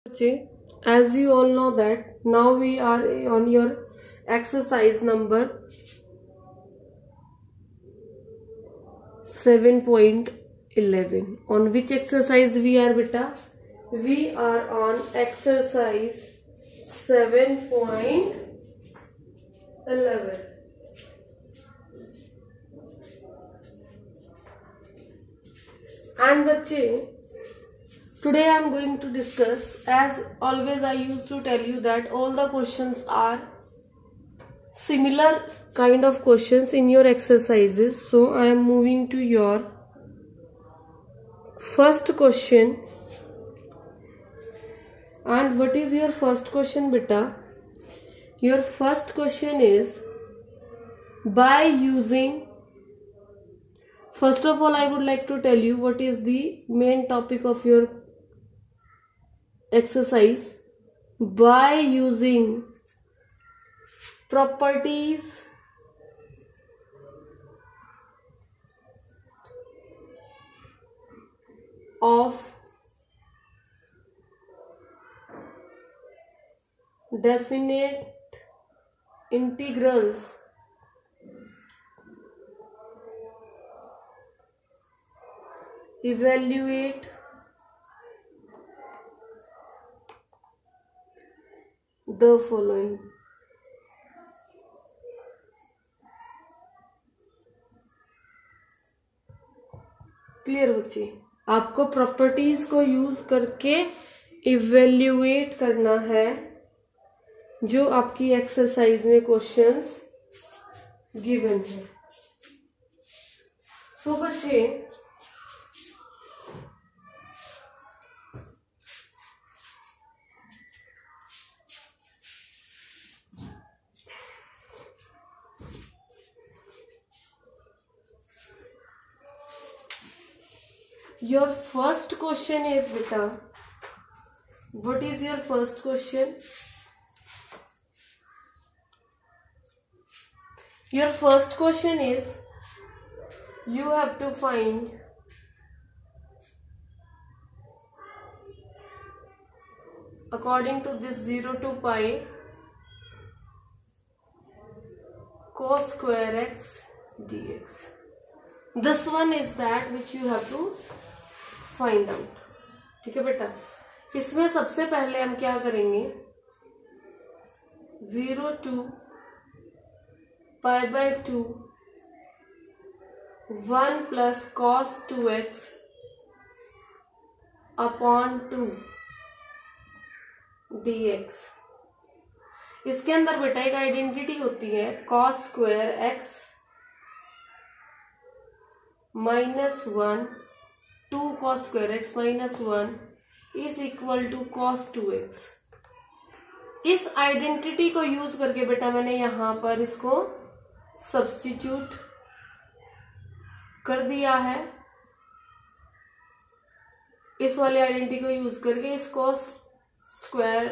As you all know that now we are on your exercise number 7.11. On which exercise we are, beta? We are on exercise 7.11. And बच्चे, today I am going to discuss, as always I used to tell you that all the questions are similar kind of questions in your exercises. So I am moving to your first question. And what is your first question, beta? Your first question is, by using, first of all I would like to tell you what is the main topic of your exercise. By using properties of definite integrals evaluate the following. Clear बच्चे, आपको properties को use करके evaluate करना है जो आपकी exercise में questions given है. सो बच्चे, your first question is, beta, what is your first question? Your first question is, you have to find according to this 0 to pi cos square x dx. This one is that which you have to find out. ठीक है बेटा, इसमें सबसे पहले हम क्या करेंगे, 0 to pi by 2 1 plus cos 2x upon 2 dx. इसके अंदर बेटा एक आइडेंटिटी होती है cos square x minus 1 2 cos square x minus 1 is equal to cos 2x. इस आइडेंटिटी को यूज करके बेटा मैंने यहां पर इसको सब्स्टिट्यूट कर दिया है. इस वाली आइडेंटिटी को यूज करके इस cos स्क्वायर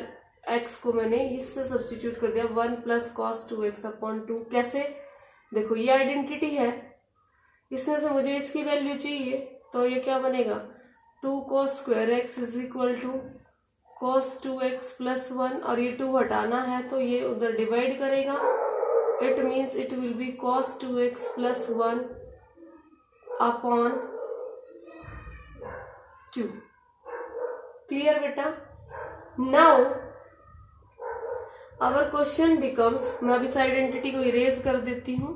x को मैंने इससे सब्स्टिट्यूट कर दिया 1 प्लस cos 2x अपॉन 2. कैसे? देखो, ये आइडेंटिटी है, इसमें से मुझे इसकी वैल्यू चाहिए, तो ये क्या बनेगा, 2 cos square x is equal to cos 2x plus 1, और ये 2 हटाना है तो ये उधर डिवाइड करेगा. It means it will be cos 2x plus 1 upon 2. Clear बेटा? नाउ आवर क्वेश्चन बिकम्स, मैं अब इस आइडेंटिटी को इरेज कर देती हूं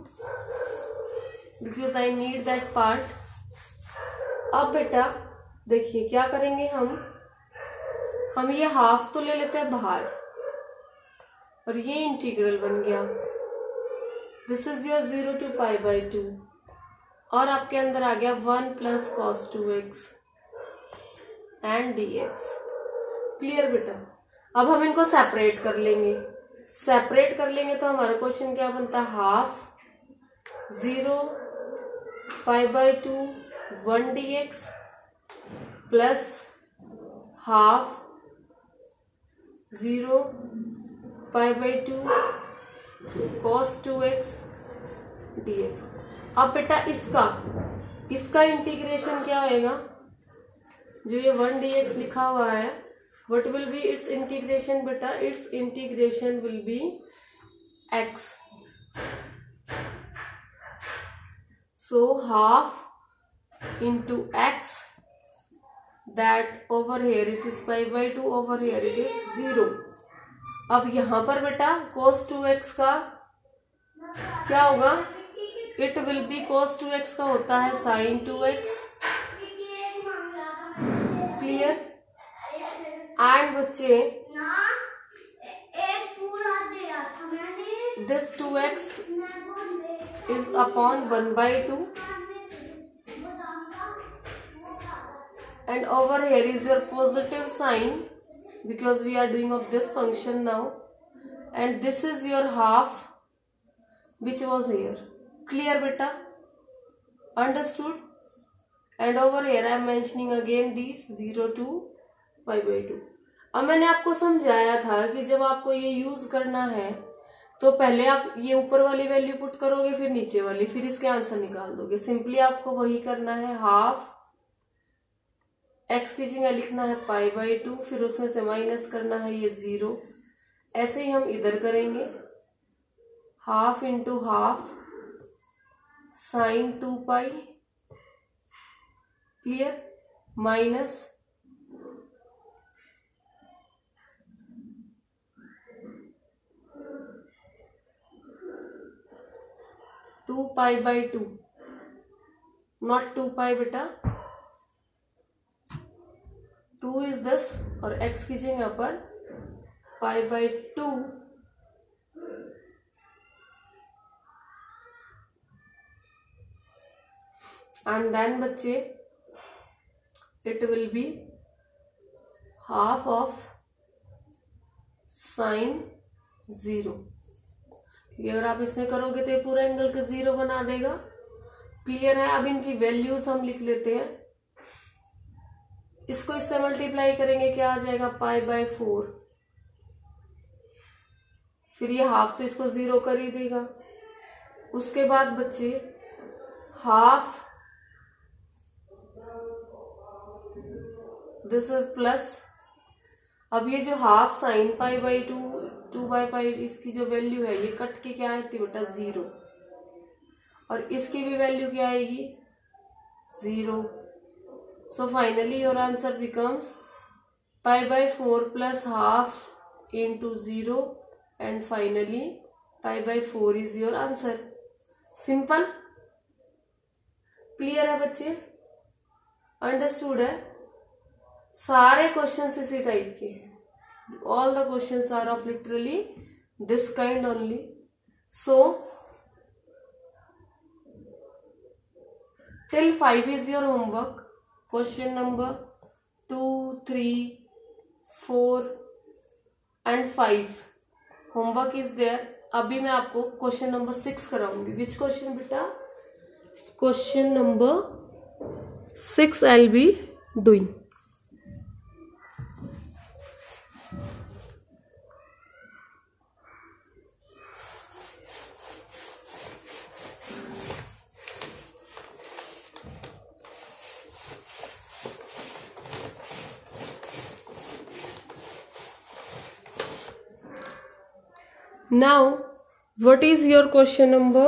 because I need that part. अब बेटा देखिए क्या करेंगे, हम ये हाफ तो ले लेते हैं बाहर और ये इंटीग्रल बन गया. This is your 0 to pi by 2 और आपके अंदर आ गया 1 plus cos 2x and dx. Clear बेटा? अब हम इनको सेपरेट कर लेंगे. सेपरेट कर लेंगे तो हमारा क्वेश्चन क्या बनता है, half 0 pi by 2 1 dx plus half 0 pi by 2 cos 2x dx. अब बेटा इसका इंटीग्रेशन क्या होएगा, जो ये 1 dx लिखा हुआ है what will be its integration beta? Its integration will be x. So half into x, that over here it is pi by 2, over here it is 0. अब यहां पर बेटा cos 2x का क्या होगा? It will be cos 2x का होता है sin 2x. क्लियर? एंड बच्चे this 2x is upon 1 by 2, and over here is your positive sign because we are doing of this function now, and this is your half which was here. Clear beta? Understood? And over here I am mentioning again these 0 to pi by 2. अब मैंने आपको समझाया था कि जब आपको ये use करना है तो पहले आप ये ऊपर वाली वैल्यू पुट करोगे, फिर नीचे वाली, फिर इसके आंसर निकाल दोगे. सिंपली आपको वही करना है. हाफ एक्स की जगह लिखना है पाई बाई 2, फिर उसमें से माइनस करना है ये 0. ऐसे ही हम इधर करेंगे. Half into half sine 2 pi. Clear? Minus 2 pi by 2, not 2 पाई बेटा. 2 इज दिस और x की जगह पर पाई बाई 2 एंड देन बच्चे it will be half of sine 0. अगर आप इसमें करोगे तो ये पूरा एंगल का 0 बना देगा. क्लियर है? अब इनकी वैल्यूज हम लिख लेते हैं. इसको इससे मल्टीप्लाई करेंगे, क्या आ जाएगा? Pi by 4. फिर ये हाफ तो इसको 0 कर ही देगा. उसके बाद बच्चे हाफ दिस इज प्लस. अब ये जो half sine pi by 2 by pi, इसकी जो वैल्यू है ये कट के क्या आती है बेटा? 0. और इसकी भी वैल्यू क्या आएगी? 0. So finally your answer becomes pi by 4 plus half into 0 and finally pi by 4 is your answer. Simple. Clear है बच्चे? अंडरस्टूड है? सारे क्वेश्चन इसी टाइप के हैं. All the questions are of literally this kind only. So till 5 is your homework. Question number 2, 3, 4 and 5 homework is there. अभी मैं आपको क्वेश्चन नंबर 6 कराऊंगी. Which question बेटा? Question number 6 I'll be doing. Now, what is your question number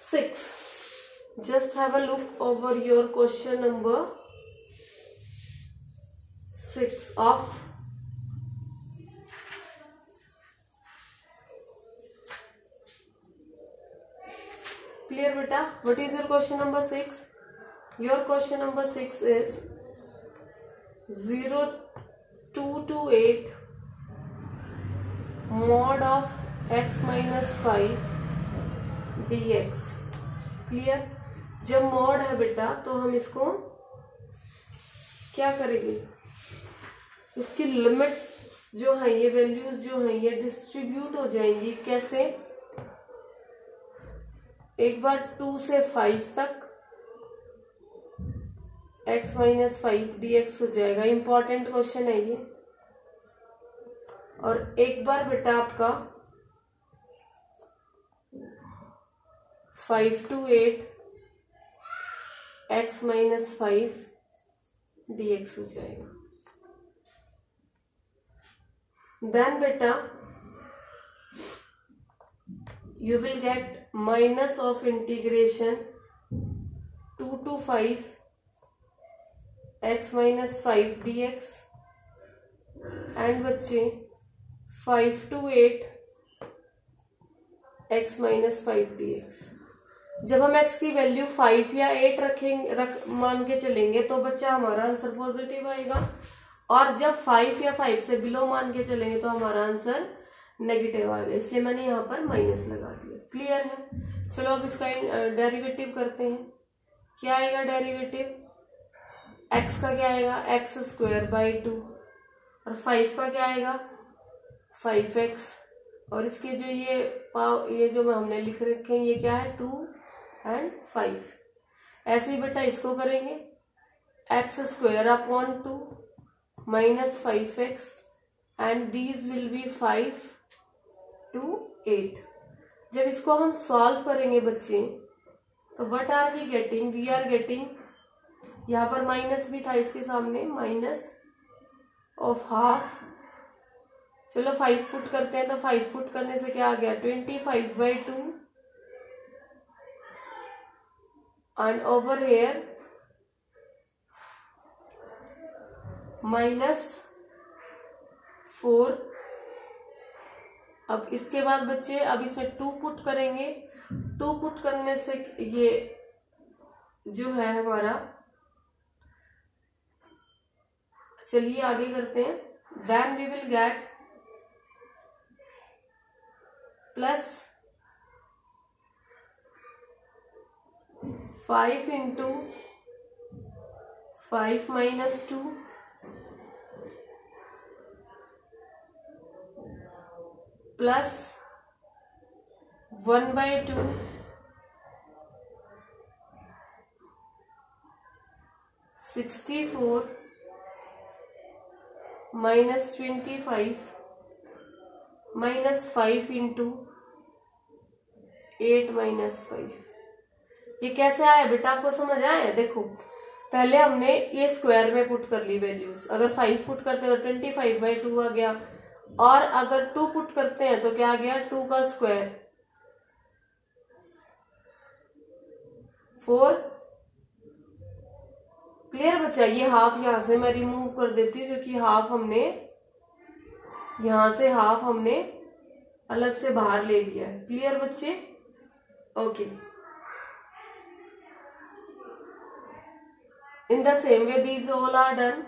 6? Just have a look over your question number 6 of clear beta? What is your question number 6? Your question number 6 is 0 to 8 mod of x minus 5 dx. Clear? जब mod है बेटा तो हम इसको क्या करेंगे? इसकी limit जो है, ये वैल्यूज जो है ये डिस्ट्रीब्यूट हो जाएंगी. कैसे? एक बार 2 से 5 तक x माइनस 5 dx हो जाएगा. इंपॉर्टेंट क्वेश्चन है ये. और एक बार बेटा आपका 5 to 8 x माइनस 5 dx हो जाएगा. देन बेटा you will get minus of integration 2 to 5 x minus 5 dx and बच्चे 5 to 8 x minus 5 dx। जब हम x की वैल्यू 5 या 8 मान के चलेंगे तो बच्चा हमारा आंसर पॉजिटिव आएगा, और जब 5 या 5 से बिलो मान के चलेंगे तो हमारा आंसर नेगेटिव आ गया, इसलिए मैंने यहाँ पर माइनस लगा दिया। क्लियर है? चलो अब इसका डेरिवेटिव करते हैं। क्या आएगा डेरिवेटिव? x का क्या आएगा? एक्स स्क्वायर बाई 2, और 5 का क्या आएगा? 5x, और इसके जो ये जो हमने लिख रखे हैं ये क्या है? 2 and 5। ऐसे ही बेटा इसको करेंगे, x square upon 2 minus 5x and these will be 5 to 8। जब इसको हम सॉल्व करेंगे बच्चे तो what are we getting? We are getting, यहाँ पर माइनस भी था इसके सामने, माइनस ऑफ हाफ। चलो 5 पुट करते हैं, तो 5 पुट करने से क्या आ गया? 25/2 एंड ओवर हेयर -4। अब इसके बाद बच्चे अब इसमें 2 पुट करेंगे, 2 पुट करने से ये जो है हमारा, चलिए आगे करते हैं। Then we will get plus 5 into 5 minus 2 plus 1/2 64 minus 25 minus 5 into 8 minus 5। ये कैसे आया बेटा? आपको समझ आया? देखो पहले हमने ये स्क्वायर में पुट कर ली वैल्यूज। अगर 5 पुट करते हैं तो 25/2 आ गया, और अगर 2 पुट करते हैं तो क्या आ गया? 2 का स्क्वायर 4। क्लियर बच्चा? ये हाफ यहां से मैं रिमूव कर देती हूँ क्योंकि हाफ हमने यहां से हाफ हमने अलग से बाहर ले लिया है। क्लियर बच्चे? Okay. In the same way these all are done,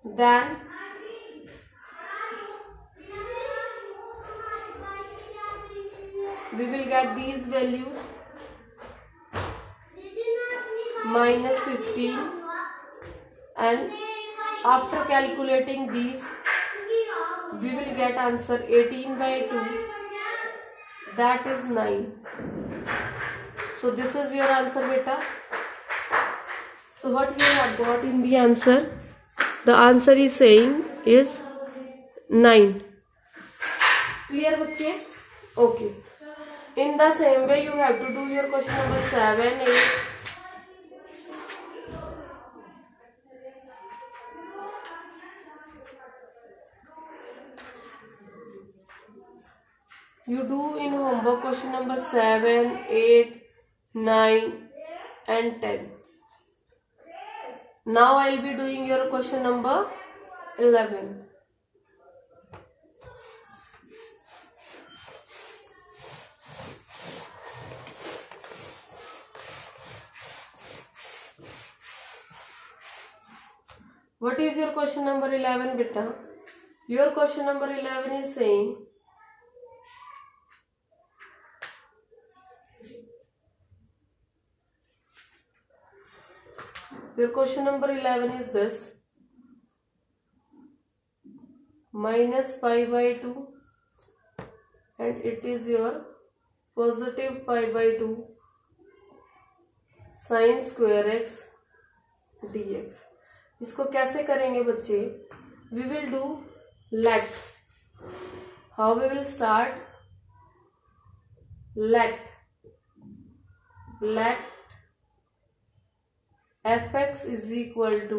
then we will get these values -15, and after calculating these we will get answer 18/2, that is 9. So this is your answer beta. So what you have got in the answer? The answer is saying is 9. Clear बच्चे? Okay. In the same way you have to do your question number 7, 8. You do in homework question number 7, 8, 9 and 10. Now I will be doing your question number 11. What is your question number 11 beta? Your question number 11 is saying your question number 11 is this: -π/2 and it is your positive π/2 sin square x dx। इसको कैसे करेंगे बच्चे? We will do let. How we will start? Let fx is equal to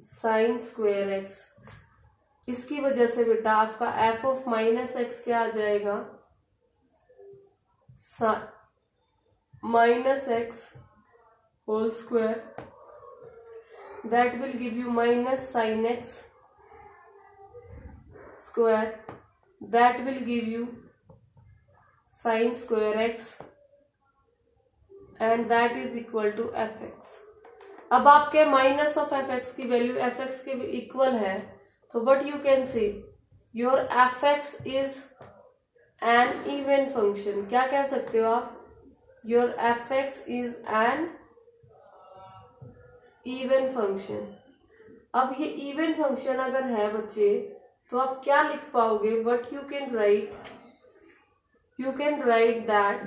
sin square x इसकी वजह से बेटा आपका F of minus x क्या आ जाएगा, minus x whole square, that will give you minus sine x square, that will give you sine square x, and that is equal to f x. अब आपके माइनस ऑफ एफ एक्स की value f x के इक्वल है, तो what you can say, your f x is an even function. क्या कह सकते हो आप, your f x is an even function. अब ये इवन फंक्शन अगर है बच्चे, तो आप क्या लिख पाओगे, what you can write, you can write that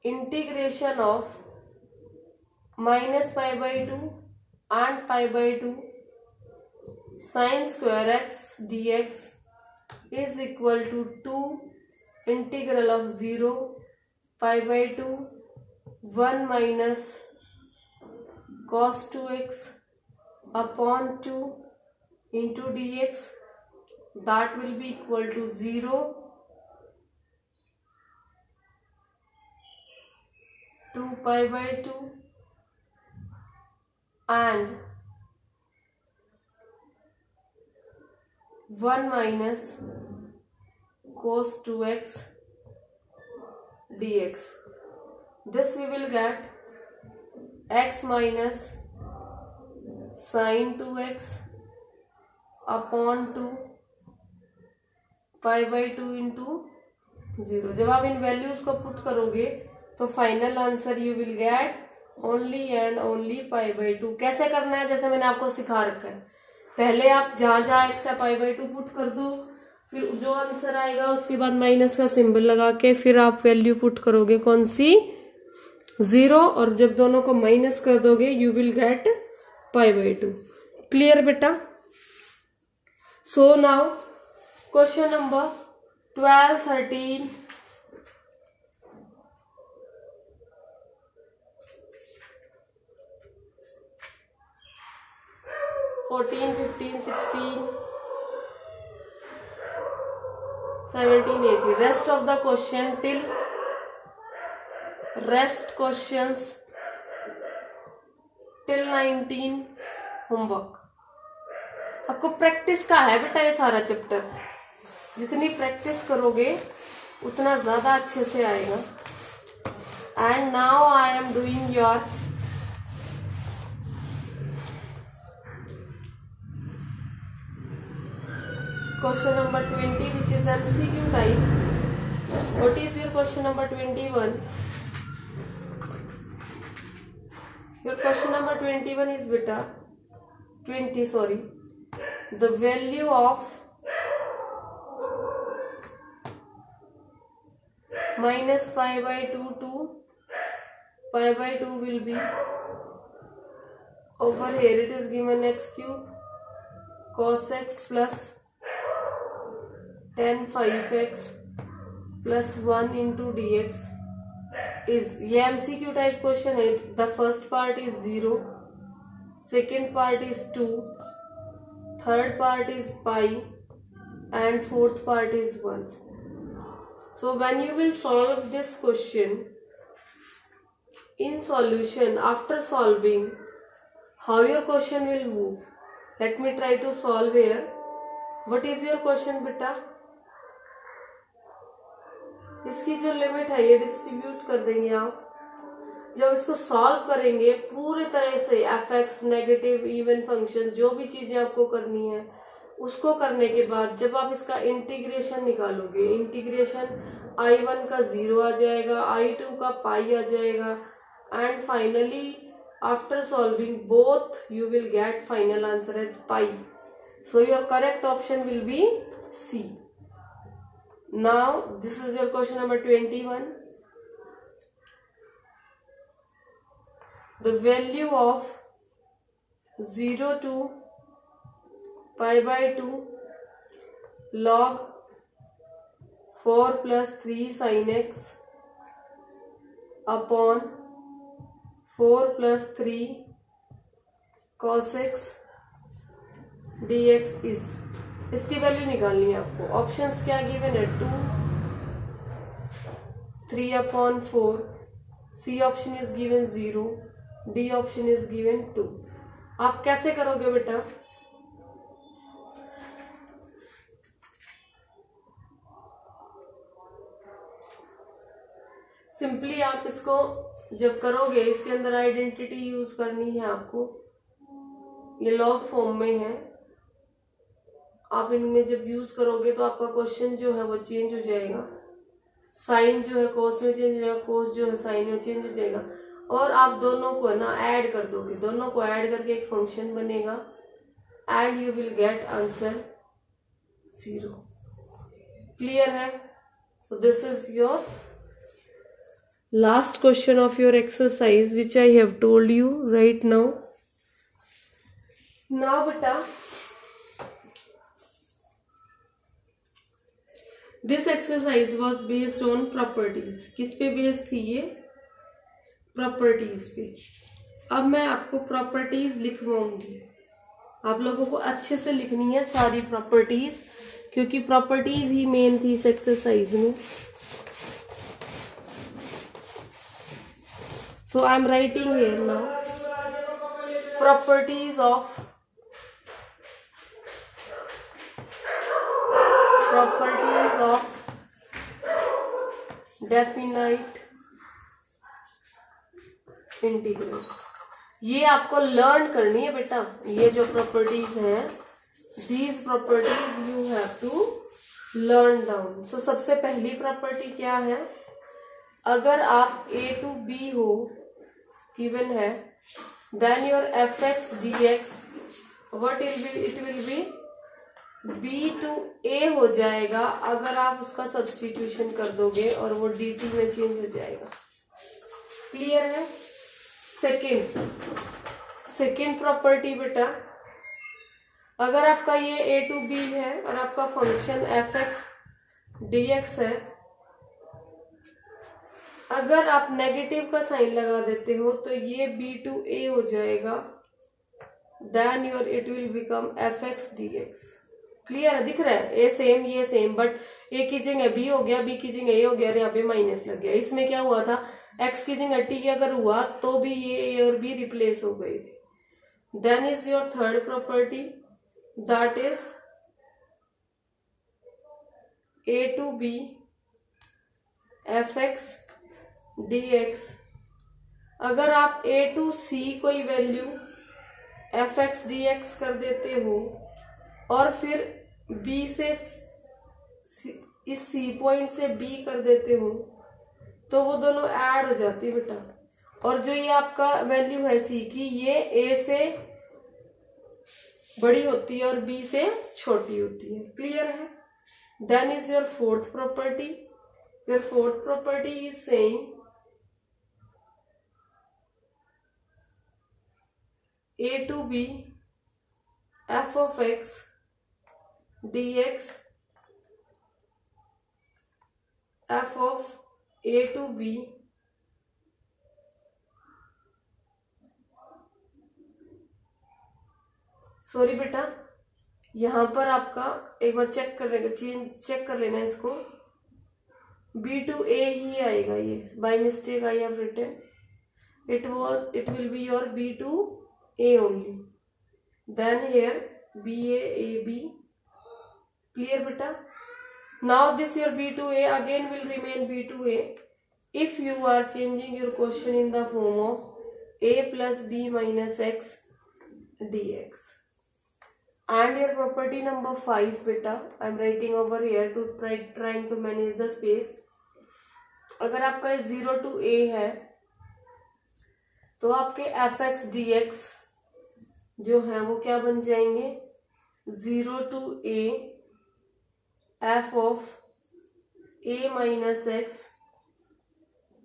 integration of minus pi by two and pi by two sine square x d x is equal to integral of 0 pi by two 1 माइनस cos 2x upon 2 into dx, that will be equal to 0 2 pi by 2 and 1 minus cos 2x dx. This we will get x minus sin 2x upon 2 pi by 2 into 0. जब आप इन values को put करोगे तो final answer you will get only and only pi by 2. कैसे करना है, जैसे मैंने आपको सिखा रखा है, पहले आप जहां जहां एक्स है पाई बाई 2 पुट कर दो, फिर जो आंसर आएगा उसके बाद माइनस का सिंबल लगा के फिर आप वैल्यू पुट करोगे कौन सी, 0, और जब दोनों को माइनस कर दोगे you will get pi by 2. Clear बेटा? So now question number 12, 13, 14, 15, 16, 17, 18. Rest of the question till rest questions till 19 homework. आपको प्रैक्टिस का है बेटा ये सारा चैप्टर, जितनी प्रैक्टिस करोगे उतना ज्यादा अच्छे से आएगा. And now I am doing your question number 20, which is MCQ type. What is your question number 21? Your question number 21 is beta 20, sorry, the value of minus pi by 2 to pi by 2 will be, over here it is given x cube cos x plus tan 5x plus 1 into dx is, ये MCQ type question है. The first part is 0, second part is 2, third part is pi and fourth part is 1. So when you will solve this question in solution, after solving, how your question will move, let me try to solve here. What is your question beta? इसकी जो limit है ये distribute कर देंगे आप. जब इसको solve करेंगे पूरे तरह से F x, negative, even function, जो भी चीजें आपको करनी है उसको करने के बाद जब आप इसका इंटीग्रेशन निकालोगे, इंटीग्रेशन I1 का 0 आ जाएगा, I2 का पाई आ जाएगा, and finally after solving both you will get final answer as pi. So your correct option will be C. Now this is your question number 21. The value of 0 to pi by 2 log 4 plus 3 sin x upon 4 plus 3 cos x dx is. इसकी वैल्यू निकालनी है आपको। Options क्या given है, 2, 3/4, C option is given 0, D option is given 2। आप कैसे करोगे बेटा, सिंपली आप इसको जब करोगे, इसके अंदर आइडेंटिटी यूज करनी है आपको, ये लॉग फॉर्म में है, आप इनमें जब यूज करोगे तो आपका क्वेश्चन जो है वो चेंज हो जाएगा, साइन जो है कोस में चेंज हो जाएगा, कोस जो है साइन में चेंज हो जाएगा, और आप दोनों को ना ऐड कर दोगे, दोनों को ऐड करके एक फंक्शन बनेगा and you will get answer 0। Clear है? So this is your last question of your exercise which I have told you right now. Now beta, this exercise was based on properties. किस पे based थी ये? Properties पे। अब मैं आपको properties लिखवाऊंगी, आप लोगों को अच्छे से लिखनी है सारी प्रॉपर्टीज, क्योंकि प्रॉपर्टीज ही मेन थी इस एक्सरसाइज में। So I am writing here now properties of definite integrals। ये आपको लर्न करनी है बेटा, ये जो प्रॉपर्टीज हैं, these properties you have to learn down। So सबसे पहली प्रॉपर्टी क्या है, अगर आप a to b हो given है, then your fx dx what it will be b to a हो जाएगा अगर आप उसका सब्स्टिट्यूशन कर दोगे, और वो dt में चेंज हो जाएगा। क्लियर है? सेकेंड प्रॉपर्टी बेटा, अगर आपका ये a to b है और आपका फंक्शन fx dx है, अगर आप नेगेटिव का साइन लगा देते हो तो ये b to a हो जाएगा, then your it will become fx dx। Clear है? दिख रहा है? ए सेम ये सेम, बट a की जगह b हो गया, b की जगह a हो गया, और यहाँ पे माइनस लग गया। इसमें क्या हुआ था, x की जगह t अगर हुआ तो भी ये a और b रिप्लेस हो गए थे। Then is your third property, that is a to b fx dx। अगर आप a to c कोई वैल्यू fx dx कर देते हो और फिर b से इस c पॉइंट से b कर देते हो तो वो दोनों ऐड हो जाती है बेटा, और जो ये आपका वैल्यू है c की, ये a से बड़ी होती है और b से छोटी होती है। क्लियर है? Then is your fourth property, your fourth property is saying a to b f of x dx f of a to b sorry बेटा, यहां पर आपका एक बार चेक कर लेना इसको, b to a ही आएगा, ये by mistake I have written, it will be your b to a only, then here ba ab। clear beta? Now this your b to a again will remain b to a if you are changing your question in the form of a plus b minus x dx। and your property number 5 beta, I am writing over here to trying to manage the space। अगर आपका 0 to a है तो आपके fx dx जो है वो क्या बन जाएंगे, 0 to a f of a minus x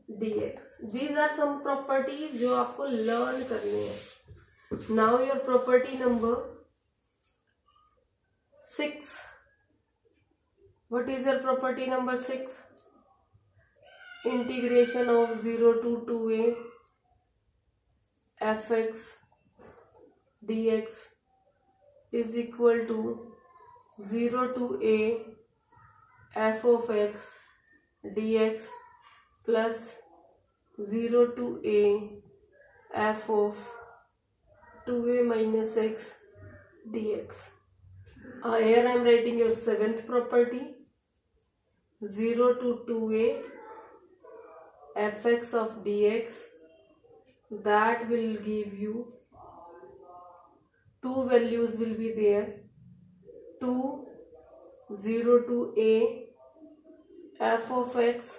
dx। These are some properties जो आपको लर्न करने हैं। Now your property number 6। What is your property number 6? Integration of 0 to 2a fx dx is equal to 0 to a f of x dx plus 0 to a f of 2a minus x dx. Here I am writing your seventh property, 0 to 2a fx of dx, that will give you two values will be there, 2 0 to a f of x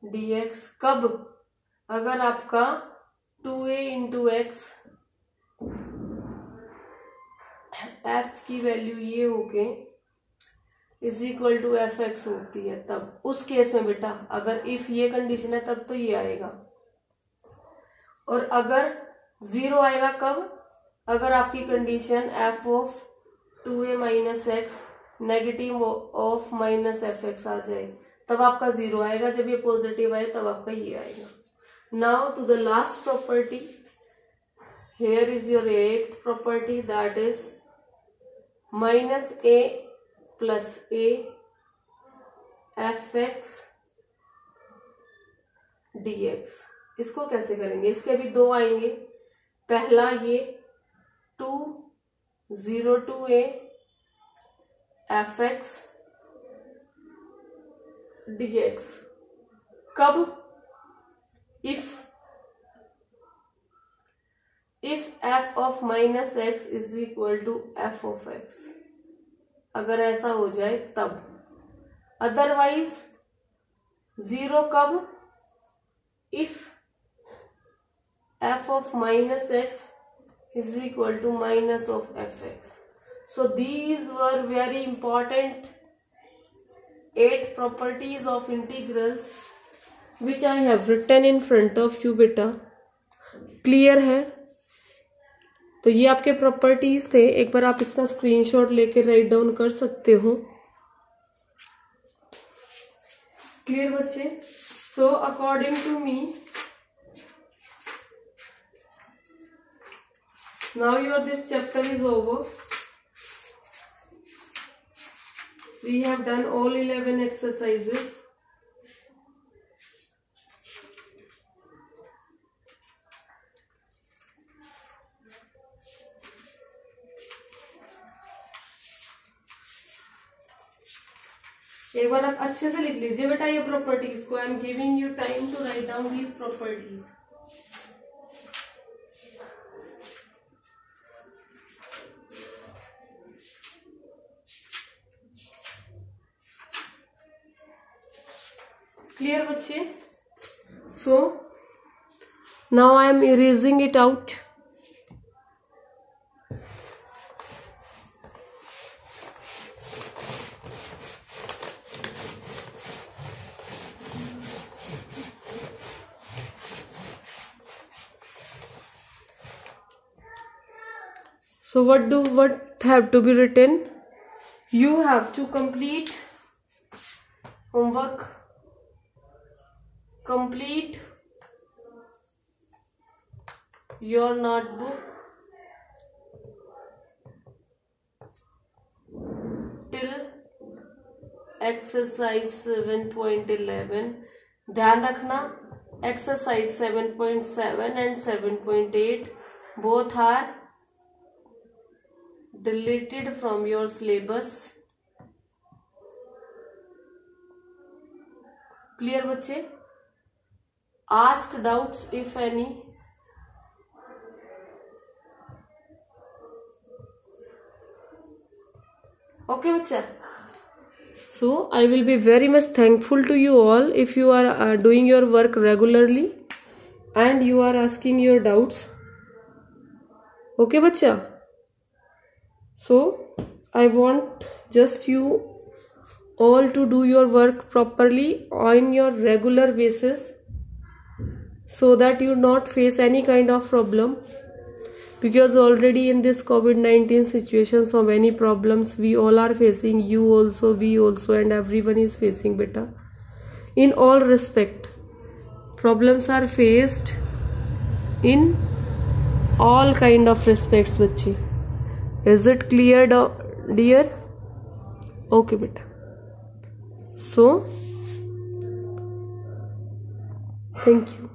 dx. कब? अगर आपका 2a into x f की वैल्यू ये हो के is equal to f x होती है, तब उस केस में बेटा अगर इफ ये कंडीशन है तब तो ये आएगा। और अगर जीरो आएगा कब? अगर आपकी condition F of 2a minus X negative of minus F X आ जाए, तब आपका जीरो आएगा। जब ये पॉजिटिव आए तब आपका ये आएगा। Now to the last property, here is your eighth property, that is minus a plus a f x dx। इसको कैसे करेंगे? इसके भी दो आएंगे। पहला ये 2 0 to a f x dx। कब? If f of minus x is equal to f of x, अगर ऐसा हो जाए तब। अदरवाइज जीरो कब? If f of minus x is equal to minus of fx. So these were very important 8 properties of integrals which I have written in front of you बेटा। Clear है? तो ये आपके प्रॉपर्टीज थे, एक बार आप इसका स्क्रीनशॉट लेके राइट डाउन कर सकते हो। क्लियर बच्चे? So according to me now your this chapter is over. We have done all 11 exercises. एक बार आप अच्छे से लिख लीजिए बेटा ये प्रॉपर्टीज को। I am giving you time to write down these properties. Clear बच्चे? So now I am erasing it out. So what have to be written? You have to complete homework, complete your notebook till exercise 7.11। ध्यान रखना exercise 7.7 and 7.8 both are deleted from your syllabus। Clear बच्चे? Ask doubts if any। Okay बच्चा? So I will be very much thankful to you all if you are doing your work regularly and you are asking your doubts। Okay बच्चा? So I want just you all to do your work properly on your regular basis so that you not face any kind of problem, because already in this COVID-19 situation so many problems we all are facing, you also, we also, and everyone is facing beta। In all respect problems are faced in all kind of respects बच्चे। Is it clear dear? Okay बेटा, so thank you.